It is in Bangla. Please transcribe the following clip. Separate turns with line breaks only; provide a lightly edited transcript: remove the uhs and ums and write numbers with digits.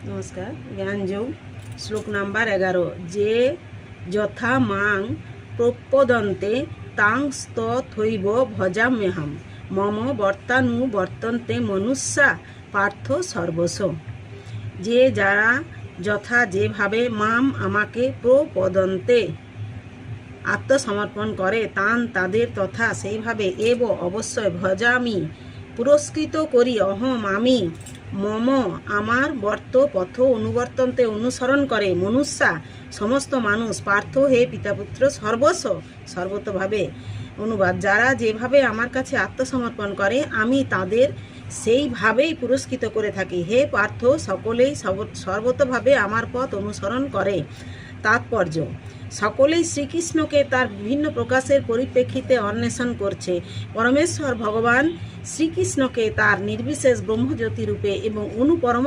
নমস্কার। জ্ঞানযোগ শ্লোক নাম্বার 11। যে যথা মাং প্রপদন্তে তাং তথৈব ভজাম্যহম মম বর্তানুবর্তন্তে মনুষ্যা পার্থ সর্বস্ব। যে যারা যথা যেভাবে মাম আমাকে প্রপদন্তে আত্মসমর্পণ করে তান তাদের তথা সেইভাবে এব অবশ্যই ভজামি পুরস্কৃত করি অহম আমি মম আমার বর্ত পথ অনুবর্তন্তে অনুসরণ করে মনুষ্যা সমস্ত মানুষ পার্থ হে পিতাপুত্র সর্বস্ব সর্বতভাবে। অনুবাদ: যারা যেভাবে আমার কাছে আত্মসমর্পণ করে আমি তাদের সেইভাবেই পুরস্কৃত করে থাকি। হে পার্থ, সকলেই সর্বতভাবে আমার পথ অনুসরণ করে। তাৎপর্য: সকলেই শ্রীকৃষ্ণকে তার বিভিন্ন প্রকাশের পরিপ্রেক্ষিতে অন্বেষণ করছে। পরমেশ্বর ভগবান শ্রীকৃষ্ণকে তার নির্বিশেষ ব্রহ্মজ্যোতি রূপে এবং অনুপরম